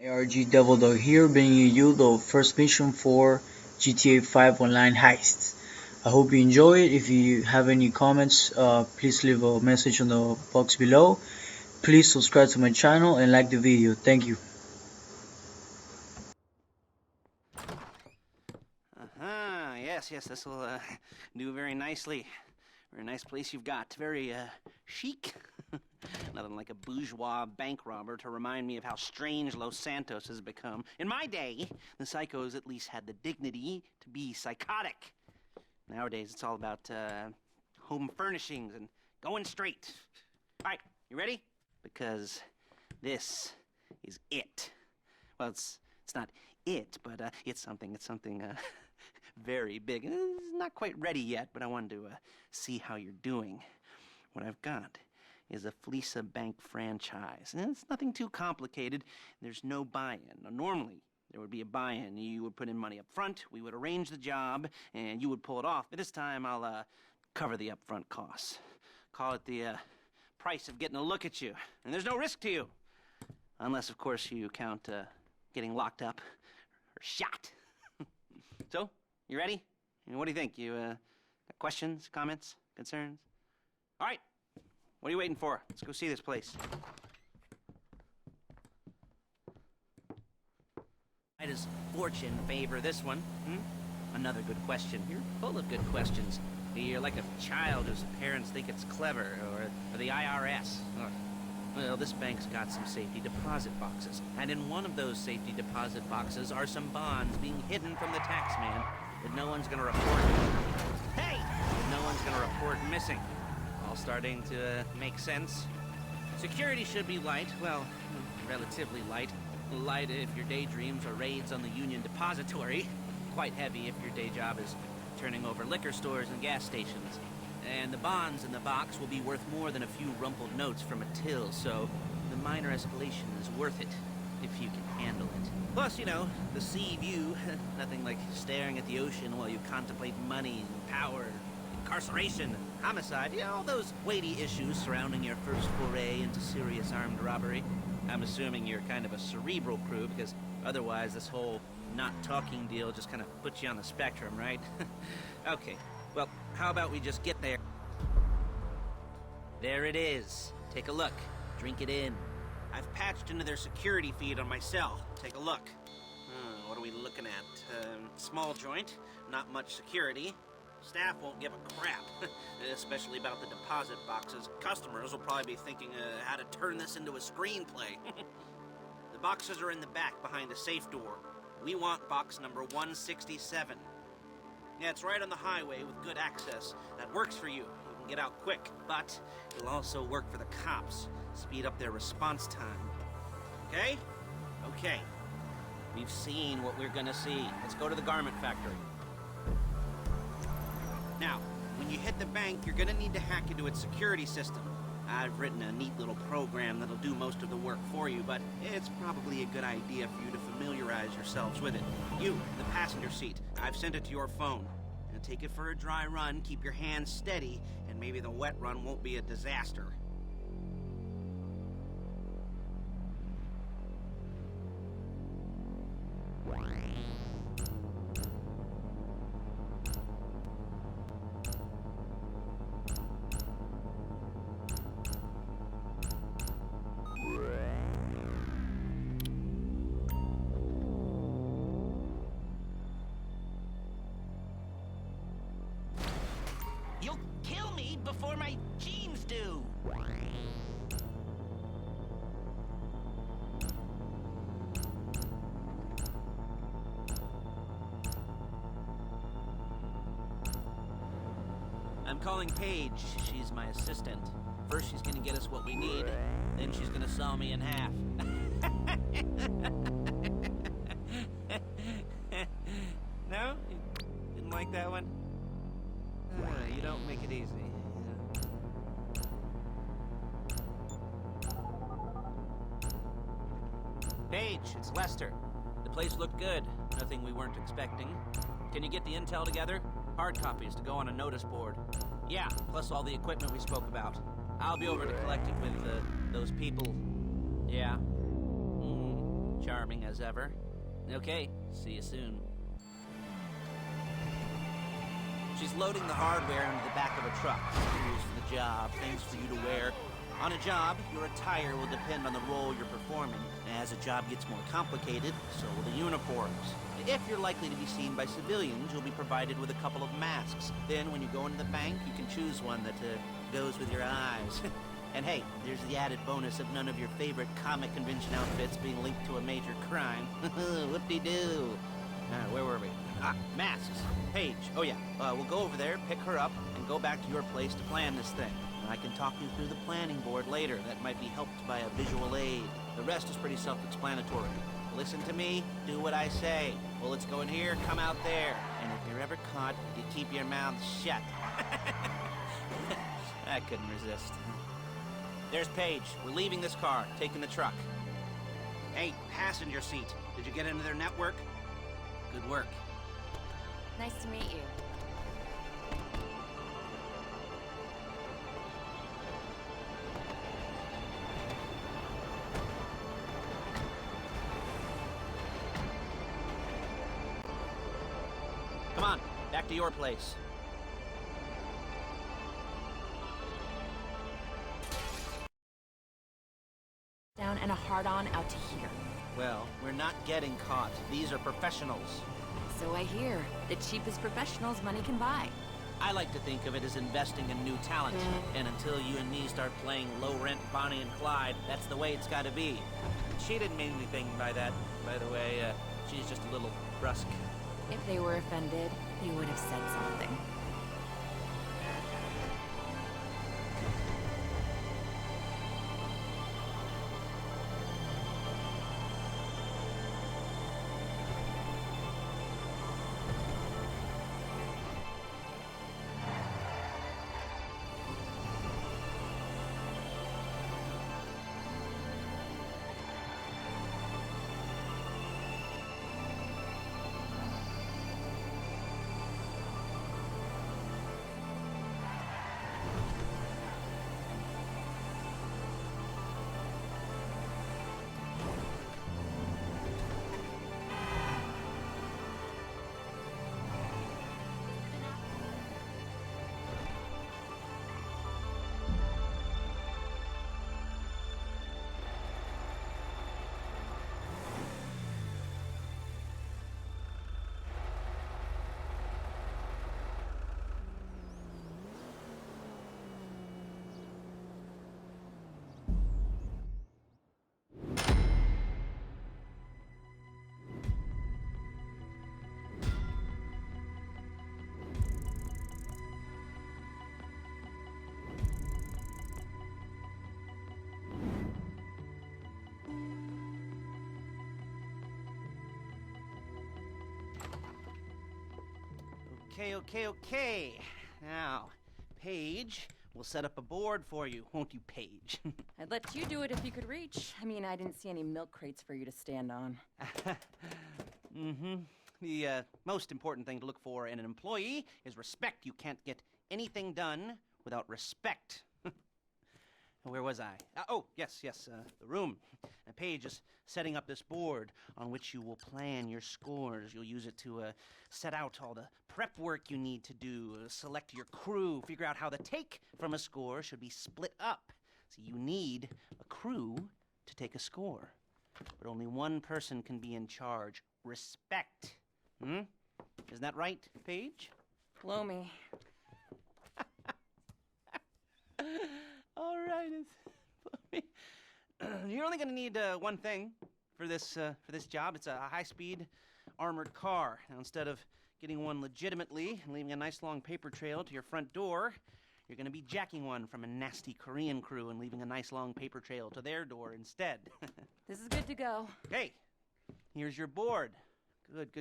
ARG Devil Dog here, bringing you the first mission for GTA 5 Online Heists. I hope you enjoy it. If you have any comments, please leave a message on the box below. Please subscribe to my channel and like the video. Thank you. Yes, this will do very nicely. Very nice place you've got. Very chic. Nothing like a bourgeois bank robber to remind me of how strange Los Santos has become. In my day, the psychos at least had the dignity to be psychotic. Nowadays, it's all about home furnishings and going straight. All right, you ready? Because this is it. Well, it's not it, but it's something very big. It's not quite ready yet, but I wanted to see how you're doing. What I've got is a Fleesa Bank franchise. And it's nothing too complicated. There's no buy-in. Now, normally, there would be a buy-in. You would put in money up front, we would arrange the job, and you would pull it off. But this time, I'll cover the upfront costs. Call it the price of getting a look at you. And there's no risk to you. Unless, of course, you count getting locked up or shot. So, you ready? What do you think? You got questions, comments, concerns? All right. What are you waiting for? Let's go see this place. Why does fortune favor this one? Another good question. You're full of good questions. You're like a child whose parents think it's clever, or the IRS. Ugh. Well, this bank's got some safety deposit boxes, and in one of those safety deposit boxes are some bonds being hidden from the tax man that no one's gonna report. Hey! That no one's gonna report missing. All starting to make sense. Security should be light, well, relatively light. Light if your daydreams are raids on the Union Depository. Quite heavy if your day job is turning over liquor stores and gas stations. And the bonds in the box will be worth more than a few rumpled notes from a till, so the minor escalation is worth it, if you can handle it. Plus, you know, the sea view, nothing like staring at the ocean while you contemplate money and power, incarceration, homicide, you know, all those weighty issues surrounding your first foray into serious armed robbery. I'm assuming you're kind of a cerebral crew, because otherwise this whole not talking deal just kind of puts you on the spectrum, right? Okay. Well, how about we just get there? There it is. Take a look. Drink it in. I've patched into their security feed on my cell. Take a look. What are we looking at? Small joint, not much security. Staff won't give a crap, especially about the deposit boxes. Customers will probably be thinking how to turn this into a screenplay. The boxes are in the back behind a safe door. We want box number 167. Yeah, it's right on the highway with good access. That works for you. You can get out quick, but it'll also work for the cops. Speed up their response time. Okay? Okay. We've seen what we're gonna see. Let's go to the garment factory. Now, when you hit the bank, you're gonna need to hack into its security system. I've written a neat little program that'll do most of the work for you, but it's probably a good idea for you to familiarize yourselves with it. You, in the passenger seat, I've sent it to your phone. And take it for a dry run, keep your hands steady, and maybe the wet run won't be a disaster. You'll kill me before my jeans do! I'm calling Paige. She's my assistant. First she's gonna get us what we need, then she's gonna saw me in half. No? You didn't like that one? You don't make it easy. Paige, it's Lester. The place looked good. Nothing we weren't expecting. Can you get the intel together? Hard copies to go on a notice board. Yeah, plus all the equipment we spoke about. I'll be over to collect it with those people. Yeah. Charming as ever. Okay, see you soon. She's loading the hardware into the back of a truck. Tools for the job, things for you to wear. On a job, your attire will depend on the role you're performing. As a job gets more complicated, so will the uniforms. If you're likely to be seen by civilians, you'll be provided with a couple of masks. Then, when you go into the bank, you can choose one that goes with your eyes. And hey, there's the added bonus of none of your favorite comic convention outfits being linked to a major crime. Whoop-de-doo. Where were we? Masks. Paige. Oh yeah, we'll go over there, pick her up, and go back to your place to plan this thing. I can talk you through the planning board later. That might be helped by a visual aid. The rest is pretty self-explanatory. Listen to me, do what I say. Bullets go in here, come out there. And if you're ever caught, you keep your mouth shut. I couldn't resist. There's Paige. We're leaving this car, taking the truck. Hey, passenger seat. Did you get into their network? Good work. Nice to meet you. Come on, back to your place. Down and a hard-on out to here. Well, we're not getting caught. These are professionals. So I hear. The cheapest professionals money can buy. I like to think of it as investing in new talent. And until you and me start playing low-rent Bonnie and Clyde, that's the way it's gotta be. She didn't mean anything by that, by the way. She's just a little brusque. If they were offended, they would have said something. Okay. Now, Paige, we'll set up a board for you, won't you, Paige? I'd let you do it if you could reach. I mean, I didn't see any milk crates for you to stand on. The most important thing to look for in an employee is respect. You can't get anything done without respect. Where was I? Yes, the room. Paige is setting up this board on which you will plan your scores. You'll use it to set out all the prep work you need to do, select your crew, figure out how the take from a score should be split up. So you need a crew to take a score. But only one person can be in charge. Respect. Isn't that right, Paige? Blow me. All right, you're only gonna need one thing for this job. It's a high-speed armored car. Now, instead of getting one legitimately and leaving a nice long paper trail to your front door, you're gonna be jacking one from a nasty Korean crew and leaving a nice long paper trail to their door instead. This is good to go. Hey, here's your board.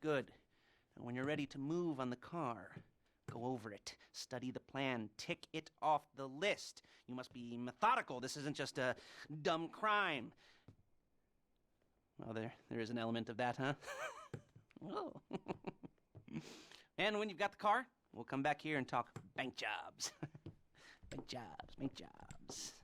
Good. And when you're ready to move on the car, go over it, study the plan, tick it off the list. You must be methodical. This isn't just a dumb crime. Well, there is an element of that, huh? Oh. And when you've got the car, we'll come back here and talk bank jobs. Bank jobs.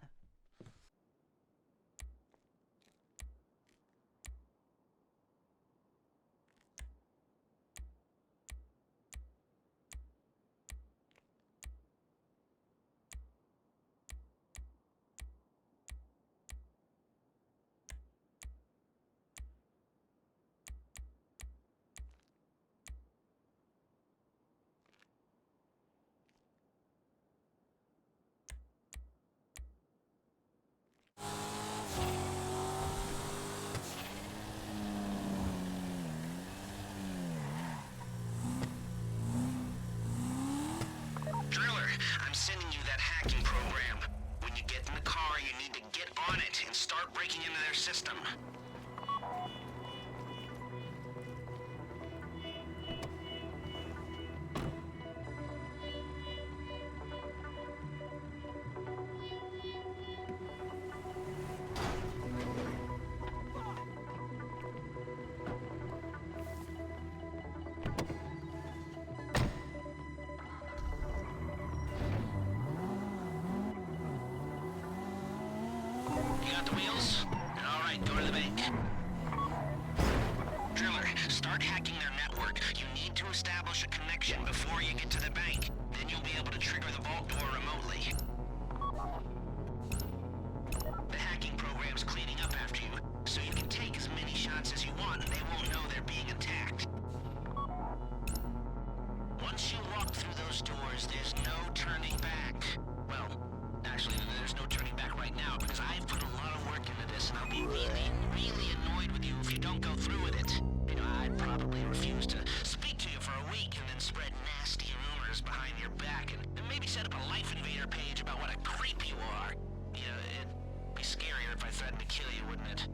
that hacking program. When you get in the car, you need to get on it and start breaking into their system. You got the wheels? All right, go to the bank. Driller, start hacking their network. You need to establish a connection before you get to the bank. Then you'll be able to trigger the vault door remotely. The hacking program's cleaning up after you, so you can take as many shots as you want and they won't know they're being attacked. Once you walk through those doors, there's no turning back. Well, actually, there's no turning back right now because I've put a lot of work into this and I'll be really, really annoyed with you if you don't go through with it. You know, I'd probably refuse to speak to you for a week and then spread nasty rumors behind your back and maybe set up a Life Invader page about what a creep you are. You know, it'd be scarier if I threatened to kill you, wouldn't it?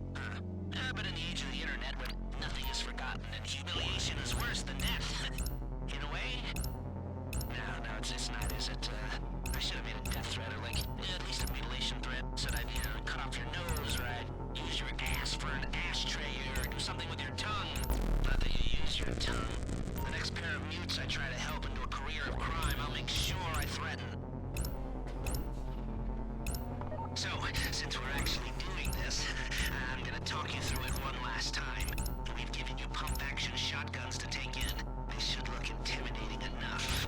But in the age of the internet, when nothing is forgotten and humiliation is worse than death, in a way? No, it's not, is it? I should have made a death threat or like, at least a mutilation threat. Said I'd, cut off your nose or I'd use your ass for an ashtray or do something with your tongue. Not that you use your tongue. The next pair of mutes I try to help into a career of crime, I'll make sure I threaten. So, since we're actually doing this, I'm gonna talk you through it one last time. We've given you pump-action shotguns to take in. They should look intimidating enough.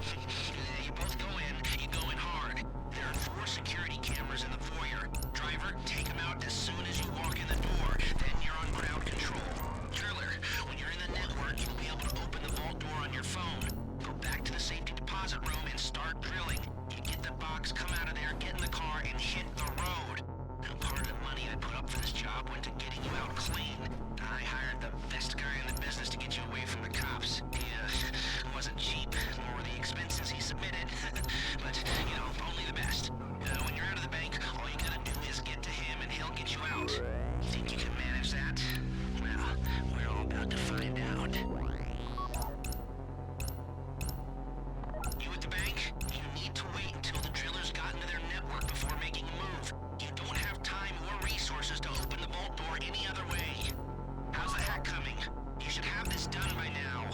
You both go in, you go in hard. There are 4 security cameras in the foyer. Driver, take them out as soon as you walk in the door. Then you're on ground control. Driller, when you're in the network, you'll be able to open the vault door on your phone. Go back to the safety deposit room and start drilling. You get the box, come out of there, get in the car, and hit the road. Now, part of the money I put up for this job went to getting you out clean. I hired the best guy in the business to get you away from the cops. He wasn't cheap, nor were the expenses he submitted. But, only the best. When you're out of the bank, all you gotta do is get to him and he'll get you out. You think you can manage that? Well, we're all about to find out. You at the bank? You need to wait until the drillers got into their network before making a move. You don't have time or resources to open the vault door any other way. How's the hack coming? You should have this done by now.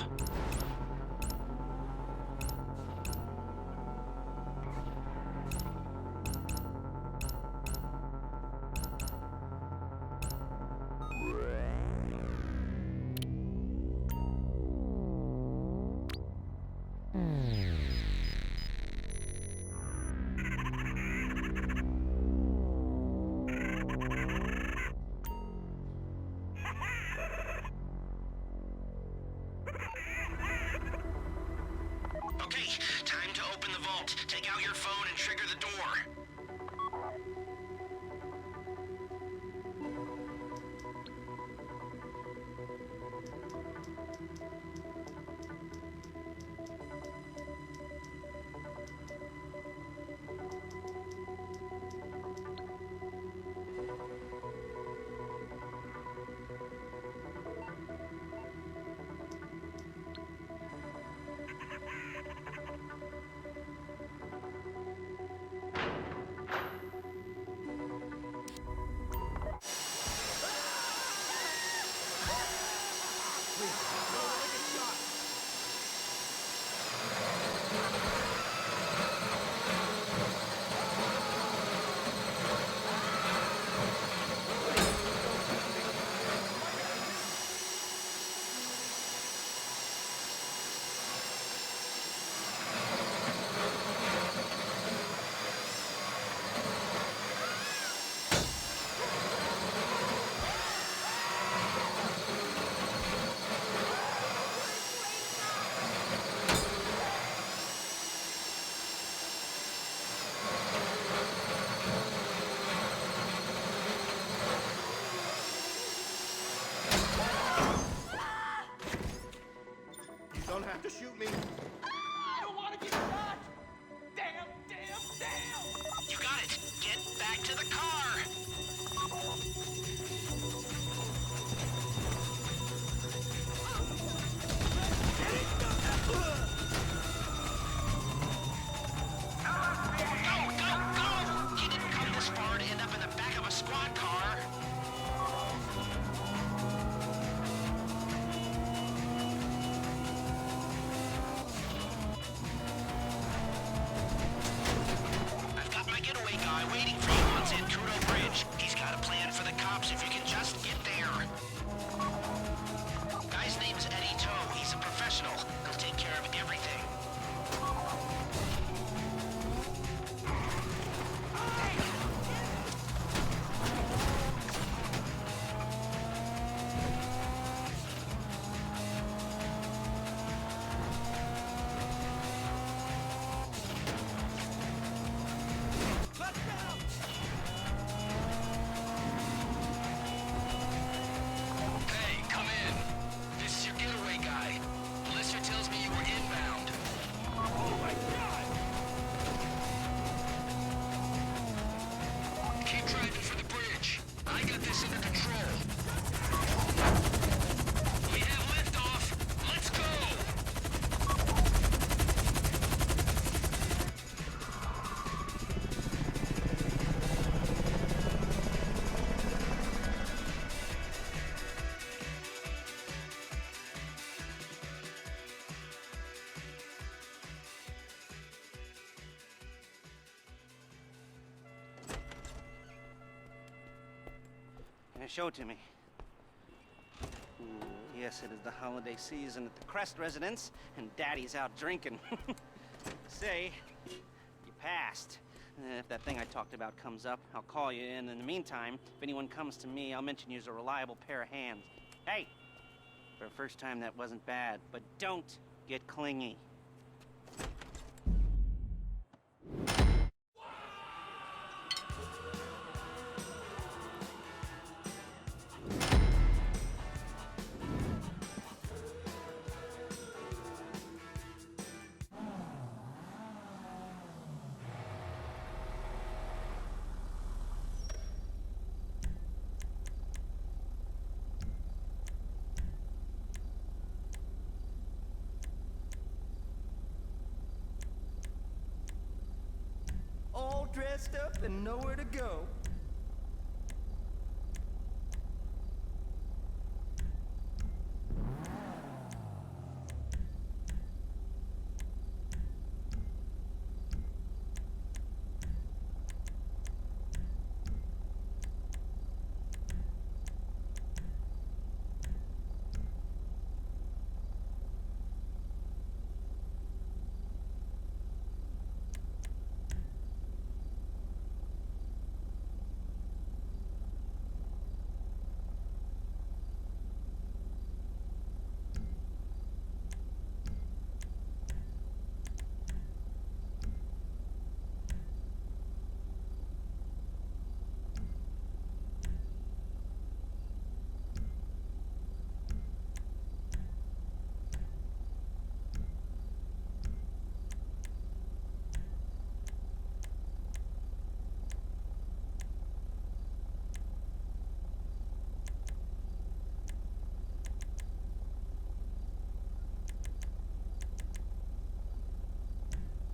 Okay, time to open the vault. Take out your phone and trigger the door. the car! Go! He didn't come this far to end up in the back of a squad car. I've got my getaway guy waiting for you on Zancudo Bridge. He's got a plan for the cops if you can just get there. Guy's name's Eddie Toe. He's a professional. He'll take care of everything. Hey, come in. This is your getaway guy. Melissa tells me you were inbound. Oh my God! Keep driving for the bridge. I got this under control. We have liftoff. Let's go! Show it to me. Yes, it is the holiday season at the Crest residence, and Daddy's out drinking. Say, you passed. If that thing I talked about comes up, I'll call you, and in the meantime, if anyone comes to me, I'll mention you as a reliable pair of hands. Hey, for a first time, that wasn't bad, but don't get clingy. All dressed up and nowhere to go.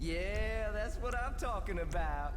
Yeah, that's what I'm talking about.